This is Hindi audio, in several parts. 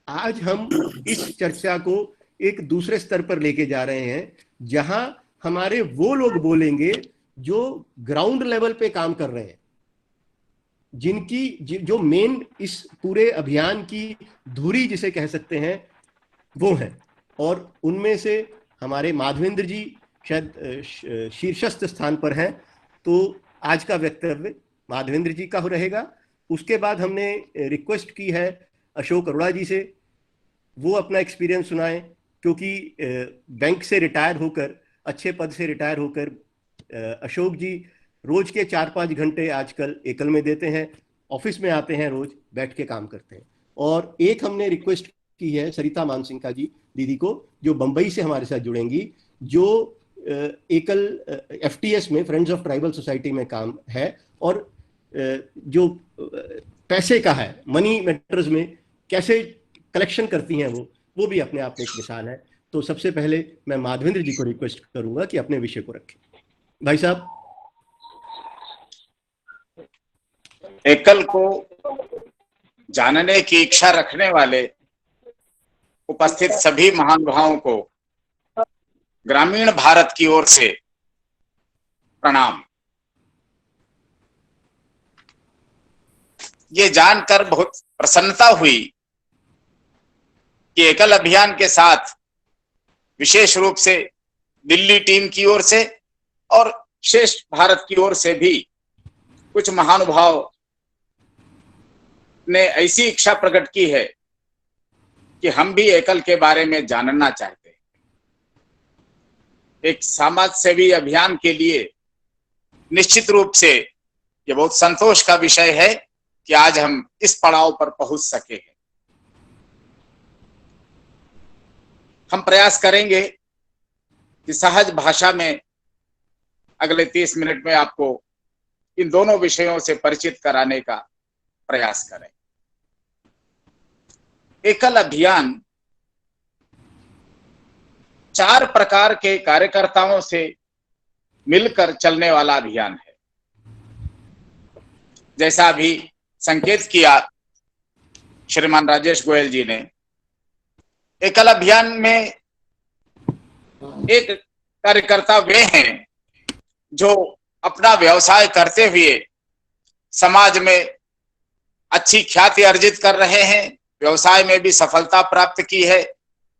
आज हम इस चर्चा को एक दूसरे स्तर पर लेके जा रहे हैं, जहां हमारे वो लोग बोलेंगे जो ग्राउंड लेवल पे काम कर रहे हैं, जो मेन इस पूरे अभियान की धुरी जिसे कह सकते हैं वो है। और उनमें से हमारे माधवेंद्र जी शायद शीर्षस्थ स्थान पर हैं, तो आज का वक्तव्य माधवेंद्र जी का रहेगा। उसके बाद हमने रिक्वेस्ट की है अशोक अरोड़ा जी से, वो अपना एक्सपीरियंस सुनाएं, क्योंकि बैंक से रिटायर होकर, अच्छे पद से रिटायर होकर अशोक जी रोज के 4-5 घंटे आजकल एकल में देते हैं, ऑफिस में आते हैं, रोज बैठ के काम करते हैं। और एक हमने रिक्वेस्ट की है सरिता मानसिंह जी दीदी को, जो बंबई से हमारे साथ जुड़ेंगी, जो एकल एफटीएस में, फ्रेंड्स ऑफ ट्राइबल सोसाइटी में काम है, और जो पैसे का है, मनी मैटर्स में कैसे कलेक्शन करती हैं वो भी अपने आप में एक मिसाल है। तो सबसे पहले मैं माधवेंद्र जी को रिक्वेस्ट करूंगा कि अपने विषय को रखें। भाई साहब। एकल को जानने की इच्छा रखने वाले उपस्थित सभी महानुभावों को ग्रामीण भारत की ओर से प्रणाम। ये जानकर बहुत प्रसन्नता हुई कि एकल अभियान के साथ विशेष रूप से दिल्ली टीम की ओर से और शेष भारत की ओर से भी कुछ महानुभाव ने ऐसी इच्छा प्रकट की है कि हम भी एकल के बारे में जानना चाहते हैं। एक समाज सेवी अभियान के लिए निश्चित रूप से ये बहुत संतोष का विषय है कि आज हम इस पड़ाव पर पहुंच सके हैं। हम प्रयास करेंगे कि सहज भाषा में अगले 30 मिनट में आपको इन दोनों विषयों से परिचित कराने का प्रयास करें। एकल अभियान 4 प्रकार के कार्यकर्ताओं से मिलकर चलने वाला अभियान है। जैसा अभी संकेत किया श्रीमान राजेश गोयल जी ने, एकल अभियान में एक कार्यकर्ता वे हैं जो अपना व्यवसाय करते हुए समाज में अच्छी ख्याति अर्जित कर रहे हैं, व्यवसाय में भी सफलता प्राप्त की है,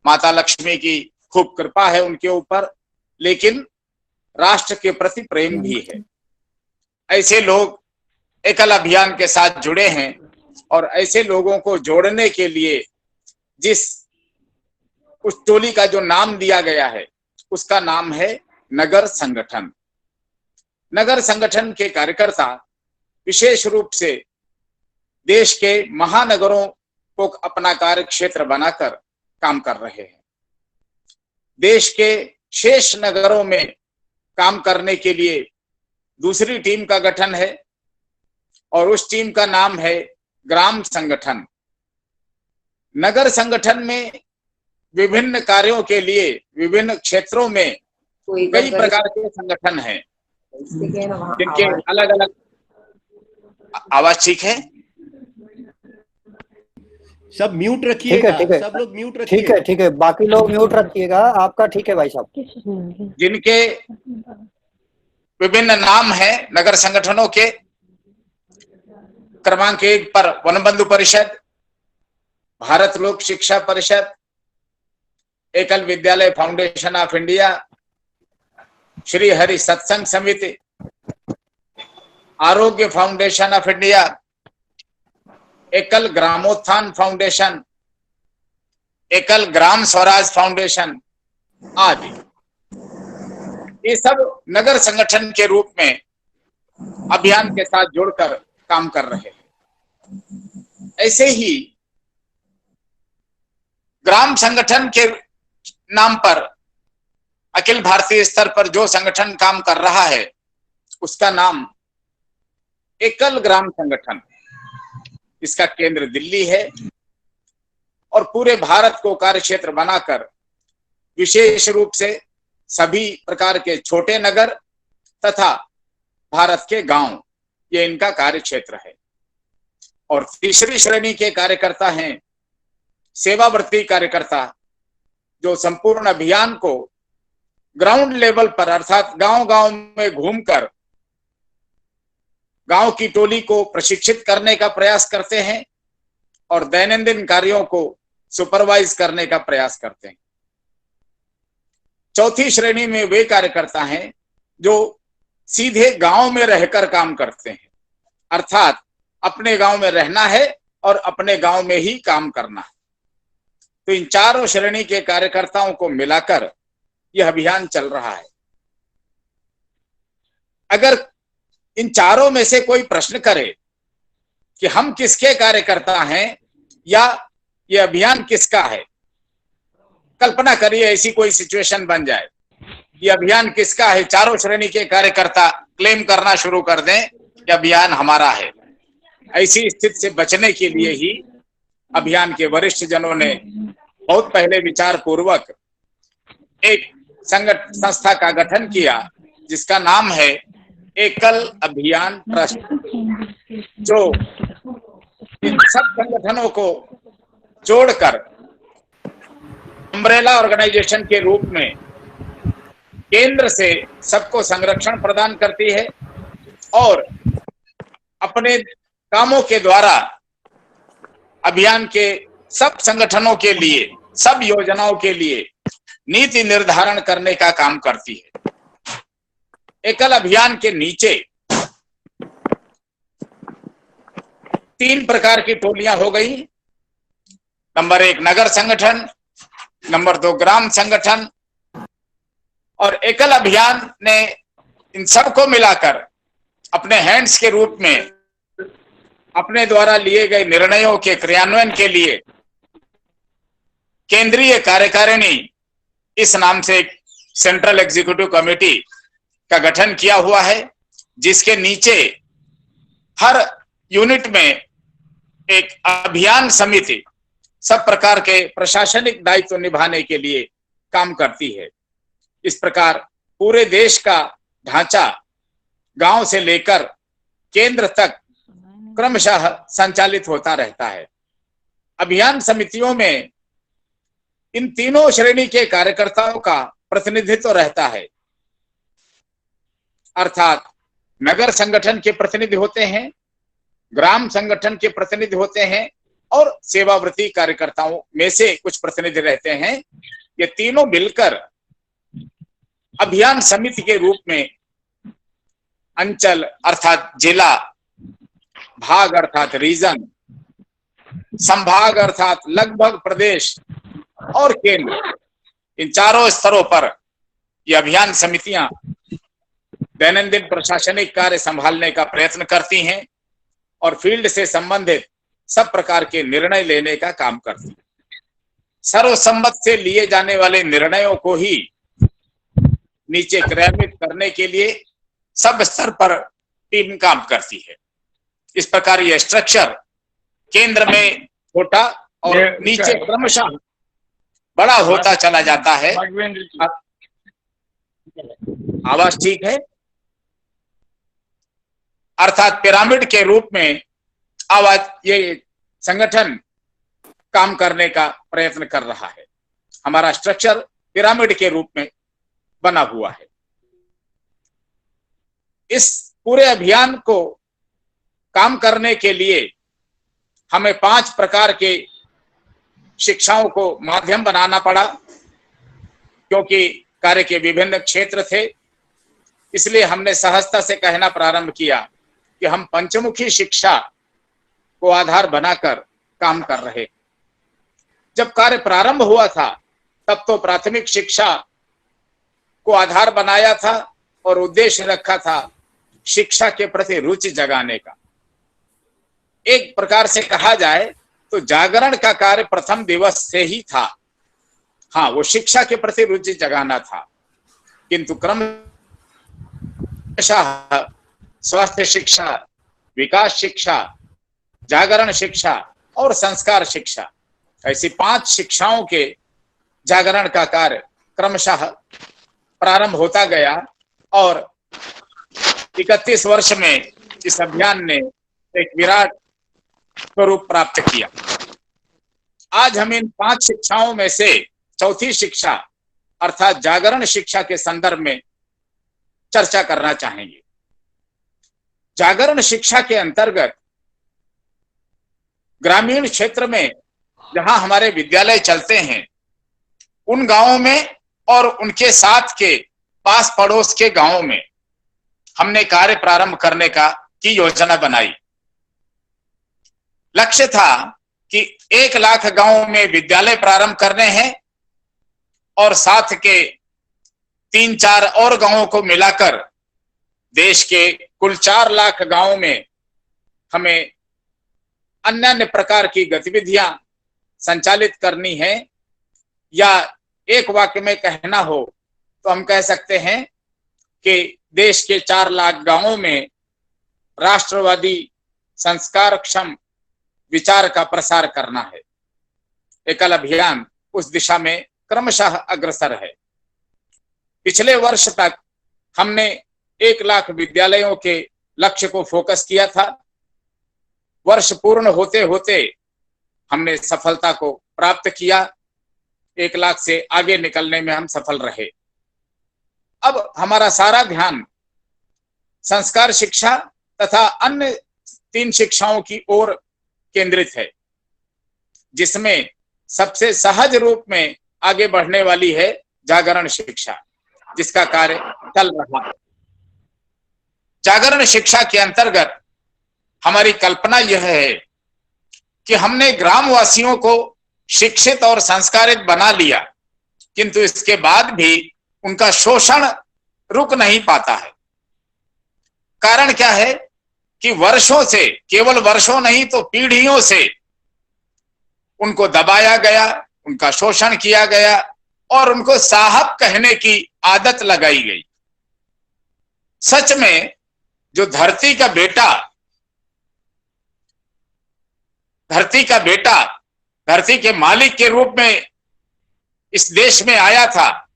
माता लक्ष्मी की खूब कृपा है उनके ऊपर, लेकिन राष्ट्र के प्रति प्रेम भी है। ऐसे लोग एकल अभियान के साथ जुड़े हैं और ऐसे लोगों को जोड़ने के लिए जिस उस टोली का जो नाम दिया गया है उसका नाम है नगर संगठन। नगर संगठन के कार्यकर्ता विशेष रूप से देश के महानगरों को अपना कार्य क्षेत्र बनाकर काम कर रहे हैं। देश के शेष नगरों में काम करने के लिए दूसरी टीम का गठन है और उस टीम का नाम है ग्राम संगठन। नगर संगठन में विभिन्न कार्यों के लिए विभिन्न क्षेत्रों में कई प्रकार के संगठन हैं जिनके अलग अलग। आवाज ठीक है? सब म्यूट रखिएगा, सब लोग म्यूट रखिएगा। ठीक है, बाकी लोग म्यूट रखिएगा। आपका ठीक है भाई साहब। जिनके विभिन्न नाम हैं नगर संगठनों के। क्रमांक 1 पर वनबंधु परिषद, भारत लोक शिक्षा परिषद, एकल विद्यालय foundation of India, Shri Hari सत्संग समिति, आरोग्य फाउंडेशन ऑफ इंडिया, एकल ग्रामोत्थान फाउंडेशन, एकल ग्राम स्वराज फाउंडेशन आदि। ये सब नगर संगठन के रूप में अभियान के साथ जुड़कर काम कर रहे हैं। ऐसे ही ग्राम संगठन के नाम पर अखिल भारतीय स्तर पर जो संगठन काम कर रहा है उसका नाम एकल ग्राम संगठन। इसका केंद्र दिल्ली है और पूरे भारत को कार्यक्षेत्र बनाकर विशेष रूप से सभी प्रकार के छोटे नगर तथा भारत के गांव, ये इनका कार्यक्षेत्र है। और तीसरी श्रेणी के कार्यकर्ता हैं सेवावर्ती कार्यकर्ता जो संपूर्ण अभियान को ग्राउंड लेवल पर अर्थात गांव-गांव में घूमकर गांव की टोली को प्रशिक्षित करने का प्रयास करते हैं और दैनंदिन कार्यों को सुपरवाइज करने का प्रयास करते हैं। चौथी श्रेणी में वे कार्यकर्ता हैं जो सीधे गांव में रहकर काम करते हैं, अर्थात अपने गांव में रहना है और अपने गांव में ही काम करना है। तो इन चारों श्रेणी के कार्यकर्ताओं को मिलाकर यह अभियान चल रहा है। अगर इन चारों में से कोई प्रश्न करे कि हम किसके कार्यकर्ता हैं या ये अभियान किसका है, कल्पना करिए ऐसी कोई सिचुएशन बन जाए, ये अभियान किसका है, चारों श्रेणी के कार्यकर्ता क्लेम करना शुरू कर दें कि अभियान हमारा है। ऐसी स्थिति से बचने के लिए ही अभियान के वरिष्ठ जनों ने बहुत पहले विचार पूर्वक एक संस्था का गठन किया जिसका नाम है एकल अभियान ट्रस्ट, जो इन सब संगठनों को जोड़कर अम्ब्रेला ऑर्गेनाइजेशन के रूप में केंद्र से सबको संरक्षण प्रदान करती है और अपने कामों के द्वारा अभियान के सब संगठनों के लिए, सब योजनाओं के लिए नीति निर्धारण करने का काम करती है। एकल अभियान के नीचे 3 प्रकार की टोलियां हो गई। नंबर 1 नगर संगठन, नंबर 2 ग्राम संगठन, और एकल अभियान ने इन सबको मिलाकर अपने हैंड्स के रूप में अपने द्वारा लिए गए निर्णयों के क्रियान्वयन के लिए केंद्रीय कार्यकारिणी इस नाम से एक सेंट्रल एग्जीक्यूटिव कमेटी का गठन किया हुआ है, जिसके नीचे हर यूनिट में एक अभियान समिति सब प्रकार के प्रशासनिक दायित्व निभाने के लिए काम करती है। इस प्रकार पूरे देश का ढांचा गांव से लेकर केंद्र तक क्रमशः संचालित होता रहता है। अभियान समितियों में इन तीनों श्रेणी के कार्यकर्ताओं का प्रतिनिधित्व रहता है, अर्थात नगर संगठन के प्रतिनिधि होते हैं, ग्राम संगठन के प्रतिनिधि होते हैं और सेवाव्रती कार्यकर्ताओं में से कुछ प्रतिनिधि रहते हैं। ये तीनों मिलकर अभियान समिति के रूप में अंचल अर्थात जिला, भाग अर्थात रीजन, संभाग अर्थात लगभग प्रदेश और केंद्र, इन चारों स्तरों पर ये अभियान समितियां दैनंदिन प्रशासनिक कार्य संभालने का प्रयत्न करती हैं और फील्ड से संबंधित सब प्रकार के निर्णय लेने का काम करती हैं। सर्वसम्मत से लिए जाने वाले निर्णयों को ही नीचे क्रियान्वित करने के लिए सब स्तर पर टीम काम करती है। इस प्रकार यह स्ट्रक्चर केंद्र में छोटा और नीचे क्रमशः बड़ा होता चला जाता है। आवाज ठीक है? अर्थात पिरामिड के रूप में आवाज ये संगठन काम करने का प्रयत्न कर रहा है। हमारा स्ट्रक्चर पिरामिड के रूप में बना हुआ है। इस पूरे अभियान को काम करने के लिए हमें 5 प्रकार के शिक्षाओं को माध्यम बनाना पड़ा, क्योंकि कार्य के विभिन्न क्षेत्र थे। इसलिए हमने सहजता से कहना प्रारंभ किया कि हम पंचमुखी शिक्षा को आधार बनाकर काम कर रहे। जब कार्य प्रारंभ हुआ था तब तो प्राथमिक शिक्षा को आधार बनाया था और उद्देश्य रखा था शिक्षा के प्रति रुचि जगाने का। एक प्रकार से कहा जाए तो जागरण का कार्य प्रथम दिवस से ही था। हाँ, वो शिक्षा के प्रति रुचि जगाना था, किंतु क्रमशः स्वास्थ्य शिक्षा, विकास शिक्षा, जागरण शिक्षा और संस्कार शिक्षा, ऐसी 5 शिक्षाओं के जागरण का कार्य क्रमशः प्रारंभ होता गया और 31 वर्ष में इस अभियान ने एक विराट स्वरूप प्राप्त किया। आज हम इन 5 शिक्षाओं में से चौथी शिक्षा अर्थात जागरण शिक्षा के संदर्भ में चर्चा करना चाहेंगे। जागरण शिक्षा के अंतर्गत ग्रामीण क्षेत्र में जहां हमारे विद्यालय चलते हैं, उन गांवों में और उनके साथ के पास पड़ोस के गांवों में हमने कार्य प्रारंभ करने की योजना बनाई। लक्ष्य था कि 1 लाख गांवों में विद्यालय प्रारंभ करने हैं और साथ के 3-4 और गांवों को मिलाकर देश के कुल 4 लाख गांवों में हमें अन्य अन्य प्रकार की गतिविधियां संचालित करनी है। या एक वाक्य में कहना हो तो हम कह सकते हैं कि देश के 4 लाख गांवों में राष्ट्रवादी संस्कारक्षम विचार का प्रसार करना है। एकल अभियान उस दिशा में क्रमशः अग्रसर है। पिछले वर्ष तक हमने 1 लाख विद्यालयों के लक्ष्य को फोकस किया था। वर्ष पूर्ण होते होते हमने सफलता को प्राप्त किया। 1 लाख से आगे निकलने में हम सफल रहे। अब हमारा सारा ध्यान संस्कार शिक्षा तथा अन्य 3 शिक्षाओं की ओर केंद्रित है, जिसमें सबसे सहज रूप में आगे बढ़ने वाली है जागरण शिक्षा, जिसका कार्य चल रहा है। जागरण शिक्षा के अंतर्गत हमारी कल्पना यह है कि हमने ग्रामवासियों को शिक्षित और संस्कारित बना लिया, किंतु इसके बाद भी उनका शोषण रुक नहीं पाता है। कारण क्या है कि वर्षों से, केवल वर्षों नहीं तो पीढ़ियों से उनको दबाया गया, उनका शोषण किया गया और उनको साहब कहने की आदत लगाई गई। सच में जो धरती का बेटा धरती के मालिक के रूप में इस देश में आया था,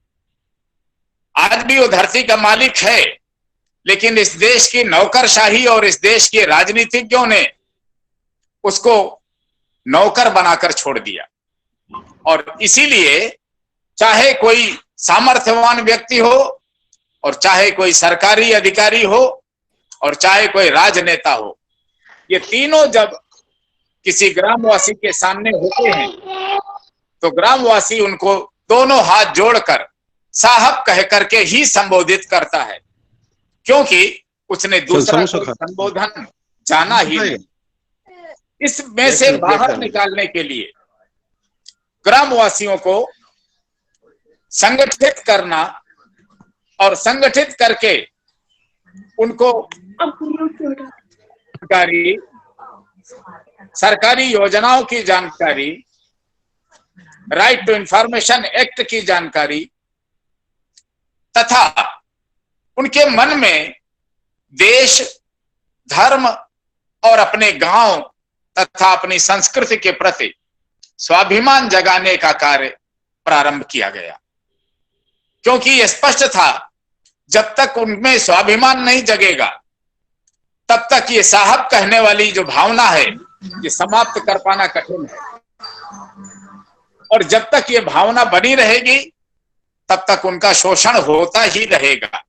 आज भी वो धरती का मालिक है, लेकिन इस देश की नौकरशाही और इस देश के राजनीतिज्ञों ने उसको नौकर बनाकर छोड़ दिया। और इसीलिए चाहे कोई सामर्थ्यवान व्यक्ति हो और चाहे कोई सरकारी अधिकारी हो और चाहे कोई राजनेता हो, ये तीनों जब किसी ग्रामवासी के सामने होते हैं तो ग्रामवासी उनको दोनों हाथ जोड़कर साहब कह करके ही संबोधित करता है, क्योंकि उसने दूसरा संबोधन जाना ही नहीं। इसमें से बाहर निकालने के लिए ग्रामवासियों को संगठित करना और संगठित करके उनको जानकारी, सरकारी योजनाओं की जानकारी, राइट टू इंफॉर्मेशन एक्ट की जानकारी तथा उनके मन में देश, धर्म और अपने गांव तथा अपनी संस्कृति के प्रति स्वाभिमान जगाने का कार्य प्रारंभ किया गया। क्योंकि यह स्पष्ट था, जब तक उनमें स्वाभिमान नहीं जगेगा तब तक ये साहब कहने वाली जो भावना है ये समाप्त कर पाना कठिन है। और जब तक ये भावना बनी रहेगी तब तक उनका शोषण होता ही रहेगा,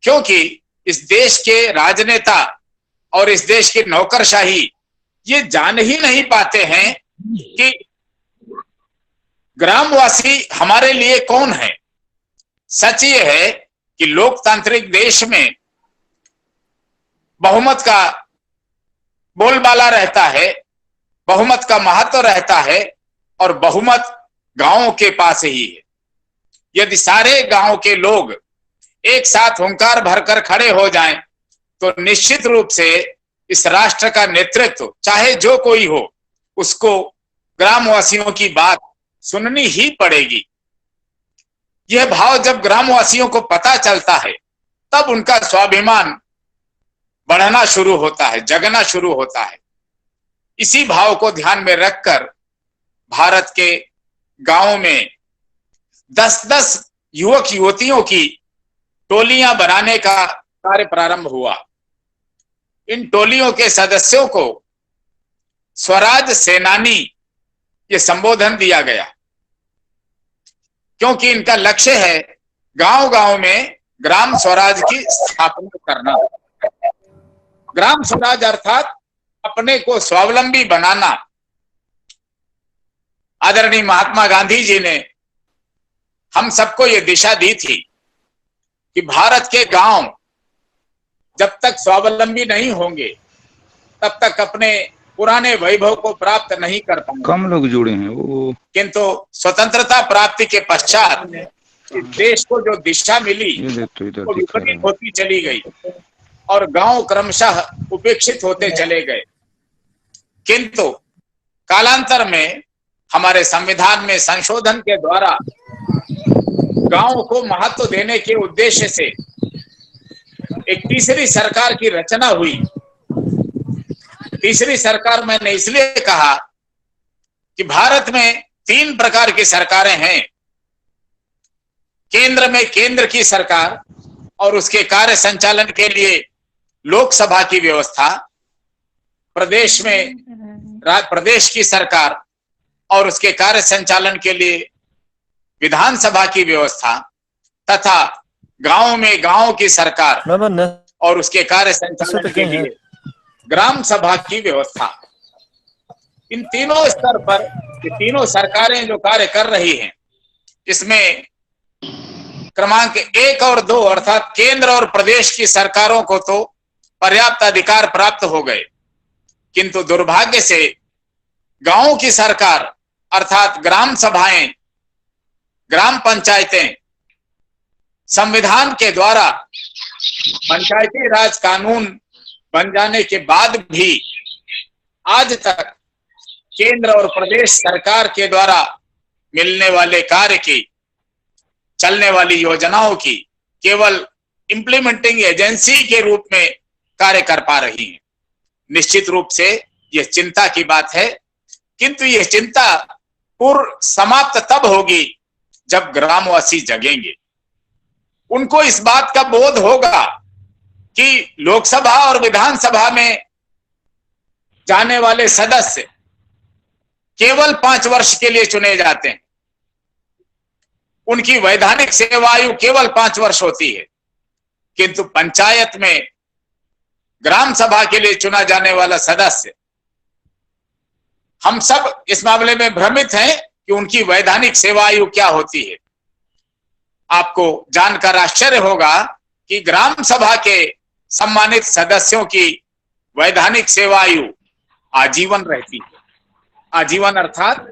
क्योंकि इस देश के राजनेता और इस देश की नौकरशाही ये जान ही नहीं पाते हैं कि ग्रामवासी हमारे लिए कौन है। सच ये है कि लोकतांत्रिक देश में बहुमत का बोलबाला रहता है, बहुमत का महत्व रहता है और बहुमत गांवों के पास ही है। यदि सारे गांव के लोग एक साथ हुंकार भरकर खड़े हो जाएं तो निश्चित रूप से इस राष्ट्र का नेतृत्व चाहे जो कोई हो उसको ग्रामवासियों की बात सुननी ही पड़ेगी। यह भाव जब ग्रामवासियों को पता चलता है तब उनका स्वाभिमान बढ़ना शुरू होता है, जगना शुरू होता है। इसी भाव को ध्यान में रखकर भारत के गांवों में 10-10 युवक युवतियों की टोलियां बनाने का कार्य प्रारंभ हुआ। इन टोलियों के सदस्यों को स्वराज सेनानी ये संबोधन दिया गया, क्योंकि इनका लक्ष्य है गांव-गांव में ग्राम स्वराज की स्थापना करना। ग्राम स्वराज अर्थात अपने को स्वावलंबी बनाना। आदरणीय महात्मा गांधी जी ने हम सबको ये दिशा दी थी कि भारत के गांव जब तक स्वावलंबी नहीं होंगे तब तक अपने पुराने वैभव को प्राप्त नहीं कर पाएंगे। कम लोग जुड़े हैं वो। किंतु स्वतंत्रता प्राप्ति के पश्चात देश को जो दिशा मिली वो विपरीत होती चली गई और गांव क्रमशः उपेक्षित होते चले गए। किंतु कालांतर में हमारे संविधान में संशोधन के द्वारा गांव को महत्व देने के उद्देश्य से एक तीसरी सरकार की रचना हुई। तीसरी सरकार मैंने इसलिए कहा कि भारत में 3 प्रकार की सरकारें हैं। केंद्र में केंद्र की सरकार और उसके कार्य संचालन के लिए लोकसभा की व्यवस्था, प्रदेश में प्रदेश की सरकार और उसके कार्य संचालन के लिए विधानसभा की व्यवस्था, तथा गांव में गांव की सरकार और उसके कार्य संचालन के लिए ग्राम सभा की व्यवस्था। इन तीनों स्तर पर ये तीनों सरकारें जो कार्य कर रही हैं, इसमें क्रमांक 1 और 2 अर्थात केंद्र और प्रदेश की सरकारों को तो पर्याप्त अधिकार प्राप्त हो गए, किंतु दुर्भाग्य से गांव की सरकार अर्थात ग्राम सभाएं, ग्राम पंचायतें संविधान के द्वारा पंचायती राज कानून बन जाने के बाद भी आज तक केंद्र और प्रदेश सरकार के द्वारा मिलने वाले कार्य की, चलने वाली योजनाओं की केवल इंप्लीमेंटिंग एजेंसी के रूप में कार्य कर पा रही हैं। निश्चित रूप से यह चिंता की बात है, किंतु यह चिंता पूर्ण समाप्त तब होगी जब ग्रामवासी जगेंगे। उनको इस बात का बोध होगा कि लोकसभा और विधानसभा में जाने वाले सदस्य केवल 5 वर्ष के लिए चुने जाते हैं। उनकी वैधानिक सेवायु केवल 5 वर्ष होती है, किंतु पंचायत में ग्राम सभा के लिए चुना जाने वाला सदस्य, हम सब इस मामले में भ्रमित हैं कि उनकी वैधानिक सेवायु क्या होती है। आपको जानकर आश्चर्य होगा कि ग्राम सभा के सम्मानित सदस्यों की वैधानिक सेवायु आजीवन रहती है। आजीवन अर्थात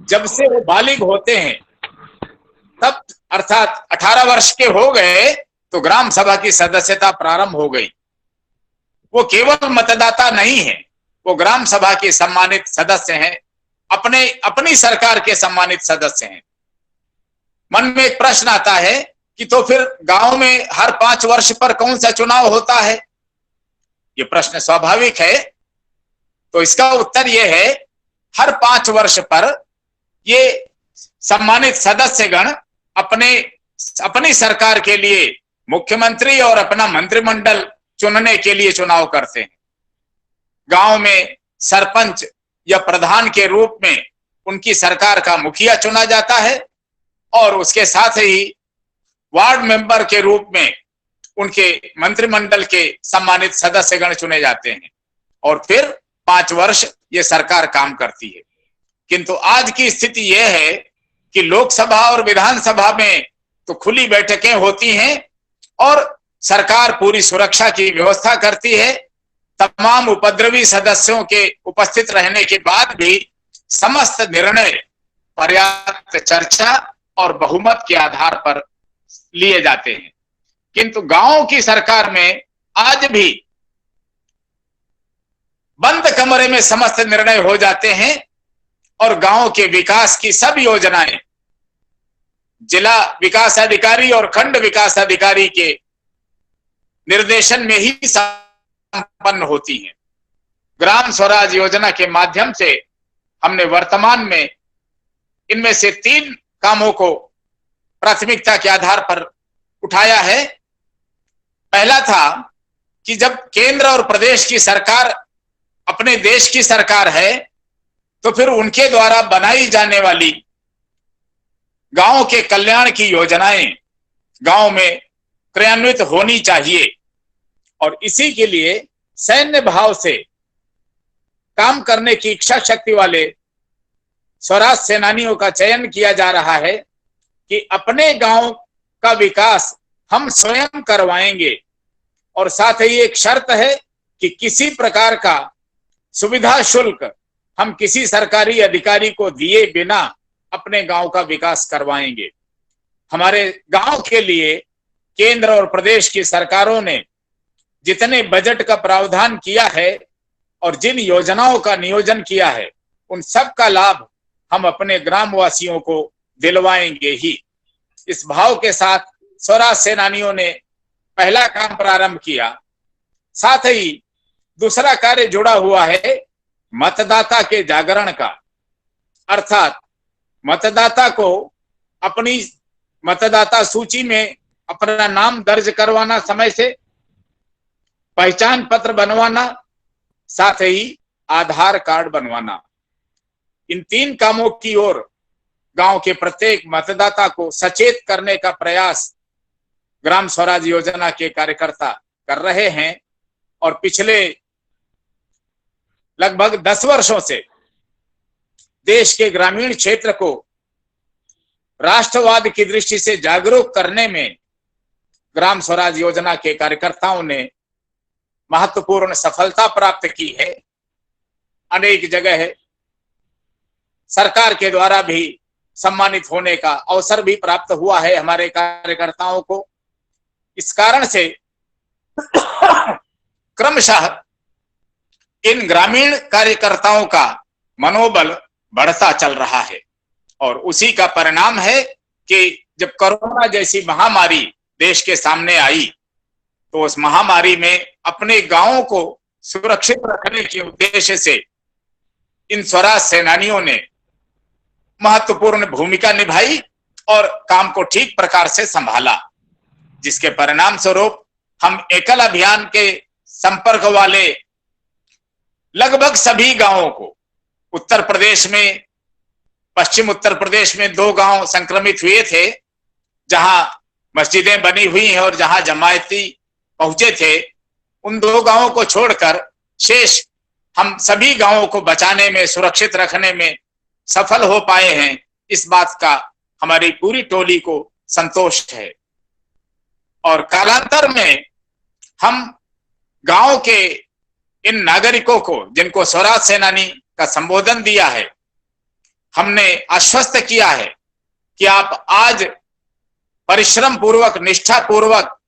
जब से वो बालिग होते हैं तब अर्थात 18 वर्ष के हो गए तो ग्राम सभा की सदस्यता प्रारंभ हो गई। वो केवल मतदाता नहीं है, वो ग्राम सभा के सम्मानित सदस्य हैं, अपनी सरकार के सम्मानित सदस्य हैं। मन में एक प्रश्न आता है कि तो फिर गांव में हर 5 वर्ष पर कौन सा चुनाव होता है? ये प्रश्न स्वाभाविक है। तो इसका उत्तर यह है, हर 5 वर्ष पर ये सम्मानित सदस्यगण अपनी सरकार के लिए मुख्यमंत्री और अपना मंत्रिमंडल चुनने के लिए चुनाव करते हैं। गांव में सरपंच या प्रधान के रूप में उनकी सरकार का मुखिया चुना जाता है और उसके साथ ही वार्ड मेंबर के रूप में उनके मंत्रिमंडल के सम्मानित सदस्यगण चुने जाते हैं और फिर 5 वर्ष ये सरकार काम करती है। किंतु आज की स्थिति यह है कि लोकसभा और विधानसभा में तो खुली बैठकें होती हैं और सरकार पूरी सुरक्षा की व्यवस्था करती है। तमाम उपद्रवी सदस्यों के उपस्थित रहने के बाद भी समस्त निर्णय पर्याप्त चर्चा और बहुमत के आधार पर लिए जाते हैं। किंतु गांव की सरकार में आज भी बंद कमरे में समस्त निर्णय हो जाते हैं और गांव के विकास की सब योजनाएं जिला विकास अधिकारी और खंड विकास अधिकारी के निर्देशन में ही संपन्न होती हैं। ग्राम स्वराज योजना के माध्यम से हमने वर्तमान में इनमें से 3 कामों को प्राथमिकता के आधार पर उठाया है। पहला था कि जब केंद्र और प्रदेश की सरकार अपने देश की सरकार है तो फिर उनके द्वारा बनाई जाने वाली गांव के कल्याण की योजनाएं गांव में क्रियान्वित होनी चाहिए। और इसी के लिए सैन्य भाव से काम करने की इच्छा शक्ति वाले स्वराज सेनानियों का चयन किया जा रहा है कि अपने गांव का विकास हम स्वयं करवाएंगे। और साथ ही एक शर्त है कि किसी प्रकार का सुविधा शुल्क हम किसी सरकारी अधिकारी को दिए बिना अपने गांव का विकास करवाएंगे। हमारे गांव के लिए केंद्र और प्रदेश की सरकारों ने जितने बजट का प्रावधान किया है और जिन योजनाओं का नियोजन किया है, उन सब का लाभ हम अपने ग्रामवासियों को दिलवाएंगे ही। इस भाव के साथ स्वराज सेनानियों ने पहला काम प्रारंभ किया। साथ ही दूसरा कार्य जुड़ा हुआ है मतदाता के जागरण का, अर्थात मतदाता को अपनी मतदाता सूची में अपना नाम दर्ज करवाना, समय से पहचान पत्र बनवाना, साथ ही आधार कार्ड बनवाना। इन 3 कामों की ओर गांव के प्रत्येक मतदाता को सचेत करने का प्रयास ग्राम स्वराज योजना के कार्यकर्ता कर रहे हैं। और पिछले लगभग 10 वर्षों से देश के ग्रामीण क्षेत्र को राष्ट्रवाद की दृष्टि से जागरूक करने में ग्राम स्वराज योजना के कार्यकर्ताओं ने महत्वपूर्ण सफलता प्राप्त की है। अनेक जगह सरकार के द्वारा भी सम्मानित होने का अवसर भी प्राप्त हुआ है हमारे कार्यकर्ताओं को। इस कारण से क्रमशः इन ग्रामीण कार्यकर्ताओं का मनोबल बढ़ता चल रहा है। और उसी का परिणाम है कि जब कोरोना जैसी महामारी देश के सामने आई, तो उस महामारी में अपने गांवों को सुरक्षित रखने के उद्देश्य से इन स्वराज सेनानियों ने महत्वपूर्ण भूमिका निभाई और काम को ठीक प्रकार से संभाला, जिसके परिणाम स्वरूप हम एकल अभियान के संपर्क वाले लगभग सभी गांवों को, उत्तर प्रदेश में, पश्चिम उत्तर प्रदेश में 2 गांव संक्रमित हुए थे जहां मस्जिदें बनी हुई हैं और जहां जमायती पहुंचे थे, उन 2 गांवों को छोड़कर शेष हम सभी गांवों को बचाने में, सुरक्षित रखने में सफल हो पाए हैं। इस बात का हमारी पूरी टोली को संतोष है। और कालांतर में हम गांव के इन नागरिकों को, जिनको स्वराज सेनानी का संबोधन दिया है, हमने आश्वस्त किया है कि आप आज परिश्रम पूर्वक, निष्ठा पूर्वक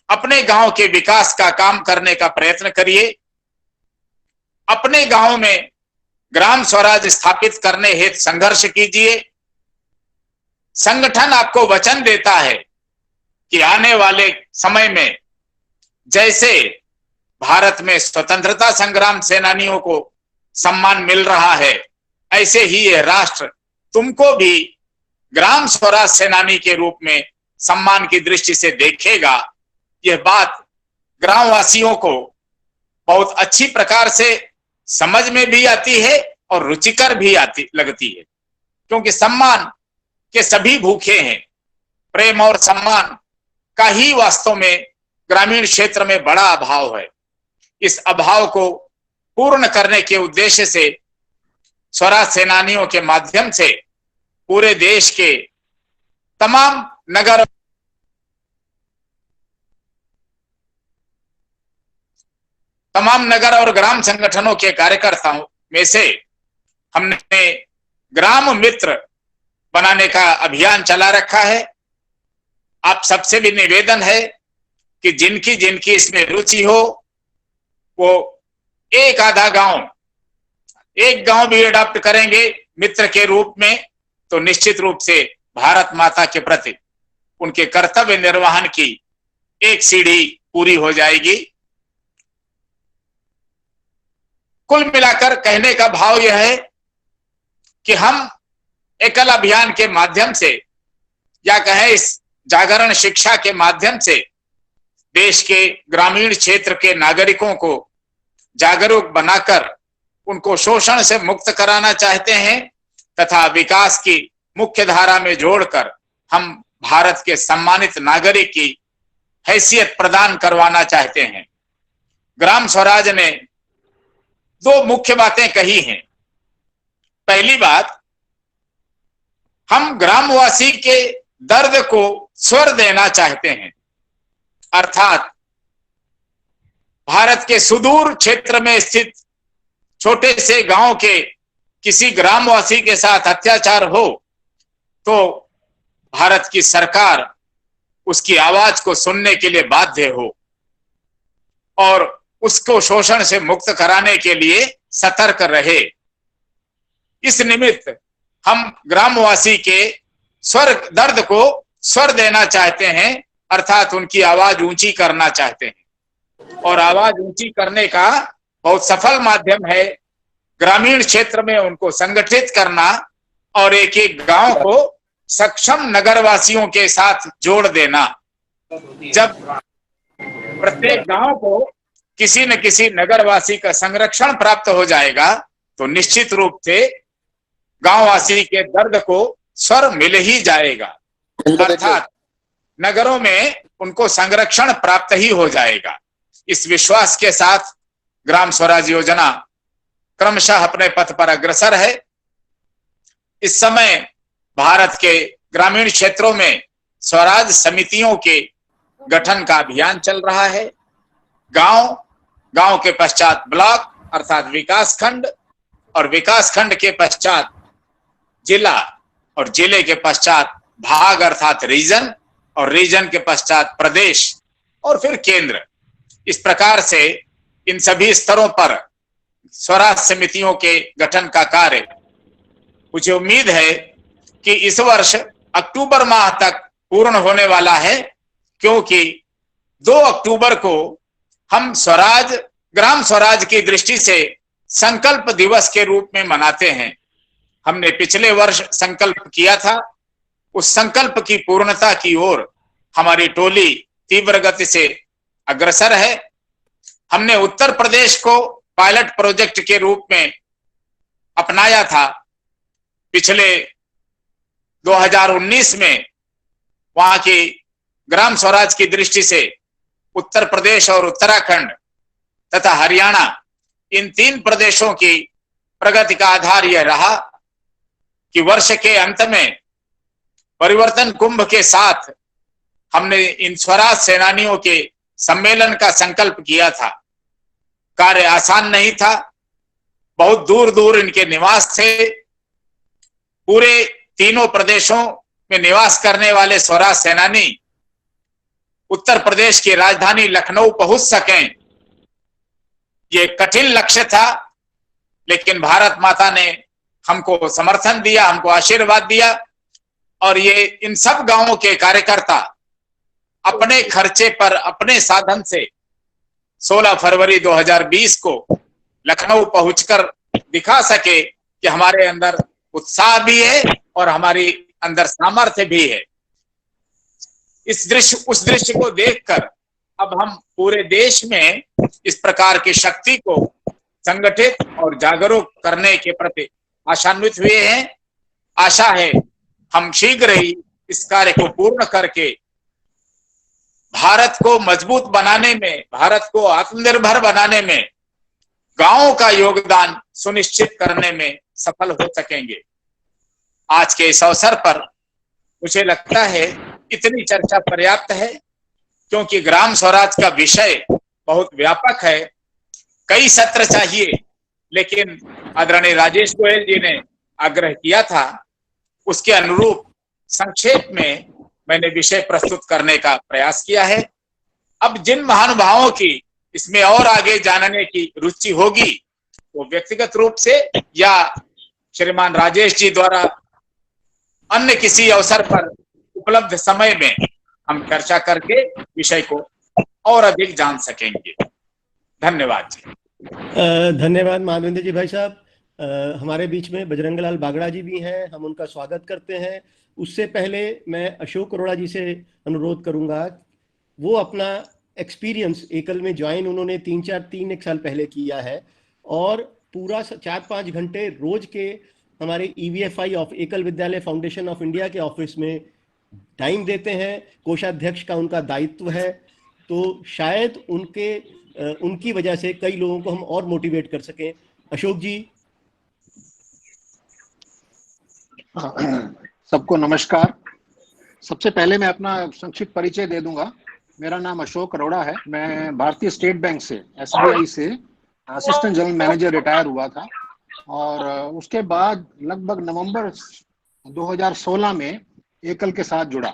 अपने गांव के विकास का काम करने का प्रयत्न करिए। अपने गांव में ग्राम स्वराज स्थापित करने हेतु संघर्ष कीजिए। संगठन आपको वचन देता है कि आने वाले समय में जैसे भारत में स्वतंत्रता संग्राम सेनानियों को सम्मान मिल रहा है, ऐसे ही यह राष्ट्र तुमको भी ग्राम स्वराज सेनानी के रूप में सम्मान की दृष्टि से देखेगा। यह बात ग्रामवासियों को बहुत अच्छी प्रकार से समझ में भी आती है और रुचिकर भी लगती है, क्योंकि सम्मान के सभी भूखे हैं। प्रेम और सम्मान का ही वास्तव में ग्रामीण क्षेत्र में बड़ा अभाव है। इस अभाव को पूर्ण करने के उद्देश्य से स्वराज सेनानियों के माध्यम से पूरे देश के तमाम नगर और ग्राम संगठनों के कार्यकर्ताओं में से हमने ग्राम मित्र बनाने का अभियान चला रखा है। आप सबसे भी निवेदन है कि जिनकी जिनकी इसमें रुचि हो, वो एक गांव भी अडॉप्ट करेंगे मित्र के रूप में, तो निश्चित रूप से भारत माता के प्रति उनके कर्तव्य निर्वहन की एक सीढ़ी पूरी हो जाएगी। कुल मिलाकर कहने का भाव यह है कि हम एकल अभियान के माध्यम से, या कहें इस जागरण शिक्षा के माध्यम से, देश के ग्रामीण क्षेत्र के नागरिकों को जागरूक बनाकर उनको शोषण से मुक्त कराना चाहते हैं तथा विकास की मुख्य धारा में जोड़कर हम भारत के सम्मानित नागरिक की हैसियत प्रदान करवाना चाहते हैं। ग्राम स्वराज ने दो मुख्य बातें कही हैं। पहली बात, हम ग्रामवासी के दर्द को स्वर देना चाहते हैं, अर्थात भारत के सुदूर क्षेत्र में स्थित छोटे से गांव के किसी ग्रामवासी के साथ अत्याचार हो तो भारत की सरकार उसकी आवाज को सुनने के लिए बाध्य हो और उसको शोषण से मुक्त कराने के लिए सतर्क रहे। इस निमित्त हम ग्रामवासी के दर्द को स्वर देना चाहते हैं, अर्थात उनकी आवाज ऊंची करना चाहते हैं। और आवाज ऊंची करने का बहुत सफल माध्यम है ग्रामीण क्षेत्र में उनको संगठित करना और एक एक गांव को सक्षम नगरवासियों के साथ जोड़ देना। जब प्रत्येक गांव को किसी न किसी नगरवासी का संरक्षण प्राप्त हो जाएगा तो निश्चित रूप से गांववासी के दर्द को स्वर मिल ही जाएगा, अर्थात नगरों में उनको संरक्षण प्राप्त ही हो जाएगा। इस विश्वास के साथ ग्राम स्वराज योजना क्रमशः अपने पथ पर अग्रसर है। इस समय भारत के ग्रामीण क्षेत्रों में स्वराज समितियों के गठन का अभियान चल रहा है। गांव के पश्चात ब्लॉक अर्थात विकास खंड और विकास खंड के पश्चात जिला और जिले के पश्चात भाग अर्थात रीजन और रीजन के पश्चात प्रदेश और फिर केंद्र। इस प्रकार से इन सभी स्तरों पर स्वराज समितियों के गठन का कार्य मुझे उम्मीद है कि इस वर्ष अक्टूबर माह तक पूर्ण होने वाला है, क्योंकि 2 अक्टूबर को हम ग्राम स्वराज की दृष्टि से संकल्प दिवस के रूप में मनाते हैं। हमने पिछले वर्ष संकल्प किया था, उस संकल्प की पूर्णता की ओर हमारी टोली तीव्र गति से अग्रसर है। हमने उत्तर प्रदेश को पायलट प्रोजेक्ट के रूप में अपनाया था। पिछले 2019 में वहां की ग्राम स्वराज की दृष्टि से उत्तर प्रदेश और उत्तराखंड तथा हरियाणा इन 3 प्रदेशों की प्रगति का आधार यह रहा कि वर्ष के अंत में परिवर्तन कुंभ के साथ हमने इन स्वराज सेनानियों के सम्मेलन का संकल्प किया था। कार्य आसान नहीं था, बहुत दूर दूर इनके निवास थे। पूरे तीनों प्रदेशों में निवास करने वाले स्वराज सेनानी उत्तर प्रदेश की राजधानी लखनऊ पहुंच सकें, ये कठिन लक्ष्य था, लेकिन भारत माता ने हमको समर्थन दिया, हमको आशीर्वाद दिया और ये इन सब गांवों के कार्यकर्ता अपने खर्चे पर अपने साधन से 16 फरवरी 2020 को लखनऊ पहुंचकर दिखा सके कि हमारे अंदर उत्साह भी है और हमारी अंदर सामर्थ्य भी है। उस दृश्य को देखकर अब हम पूरे देश में इस प्रकार की शक्ति को संगठित और जागरूक करने के प्रति आशान्वित हुए हैं। आशा है हम शीघ्र ही इस कार्य को पूर्ण करके भारत को मजबूत बनाने में, भारत को आत्मनिर्भर बनाने में गांवों का योगदान सुनिश्चित करने में सफल हो सकेंगे। आज के इस अवसर पर मुझे लगता है इतनी चर्चा पर्याप्त है, क्योंकि ग्राम स्वराज का विषय बहुत व्यापक है, कई सत्र चाहिए, लेकिन आदरणीय राजेश गोयल जी ने आग्रह किया था, उसके अनुरूप संक्षेप में मैंने विषय प्रस्तुत करने का प्रयास किया है। अब जिन महानुभावों की इसमें और आगे जानने की रुचि होगी वो व्यक्तिगत रूप से या श्रीमान राजेश जी द्वारा अन्य किसी अवसर पर उपलब्ध समय में हम चर्चा करके विषय को और अधिक जान सकेंगे। धन्यवाद जी। धन्यवाद माधवेंद्र जी। भाई साहब, हमारे बीच में बजरंगलाल बागड़ा जी भी हैं, हम उनका स्वागत करते हैं। उससे पहले मैं अशोक अरोड़ा जी से अनुरोध करूंगा, वो अपना एक्सपीरियंस एकल में ज्वाइन उन्होंने 3 एक साल पहले किया है और पूरा 4-5 घंटे रोज के हमारे EVFI ऑफ एकल विद्यालय फाउंडेशन ऑफ इंडिया के ऑफिस में टाइम देते हैं। कोषाध्यक्ष का उनका दायित्व है। तो शायद उनकी वजह से कई लोगों को हम और मोटिवेट कर सकें। अशोक जी। सबको नमस्कार। सबसे पहले मैं अपना संक्षिप्त परिचय दे दूंगा। मेरा नाम अशोक अरोड़ा है। मैं भारतीय स्टेट बैंक से SBI से असिस्टेंट जनरल मैनेजर रिटायर हुआ था और उसके बाद लगभग नवंबर 2016 में एकल के साथ जुड़ा।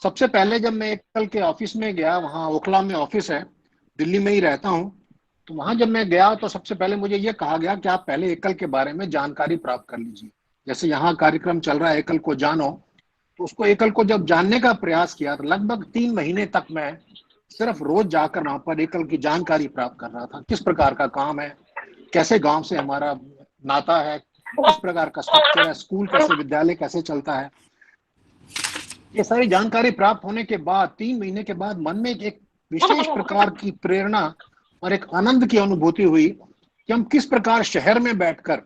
सबसे पहले जब मैं एकल के ऑफिस में गया, वहाँ ओखला में ऑफिस है, दिल्ली में ही रहता हूँ, तो वहाँ जब मैं गया तो सबसे पहले मुझे ये कहा गया कि आप पहले एकल के बारे में जानकारी प्राप्त कर लीजिए। जैसे यहाँ कार्यक्रम चल रहा है एकल को जानो, तो उसको एकल को जब जानने का प्रयास किया तो लगभग 3 महीने तक मैं सिर्फ रोज जाकर वहां पर एकल की जानकारी प्राप्त कर रहा था। किस प्रकार का काम है, कैसे गांव से हमारा नाता है, किस प्रकार का स्ट्रक्चर है, स्कूल कैसे, विद्यालय कैसे चलता है, ये सारी जानकारी प्राप्त होने के बाद 3 महीने के बाद मन में एक विशेष प्रकार की प्रेरणा और एक आनंद की अनुभूति हुई कि हम किस प्रकार शहर में बैठकर,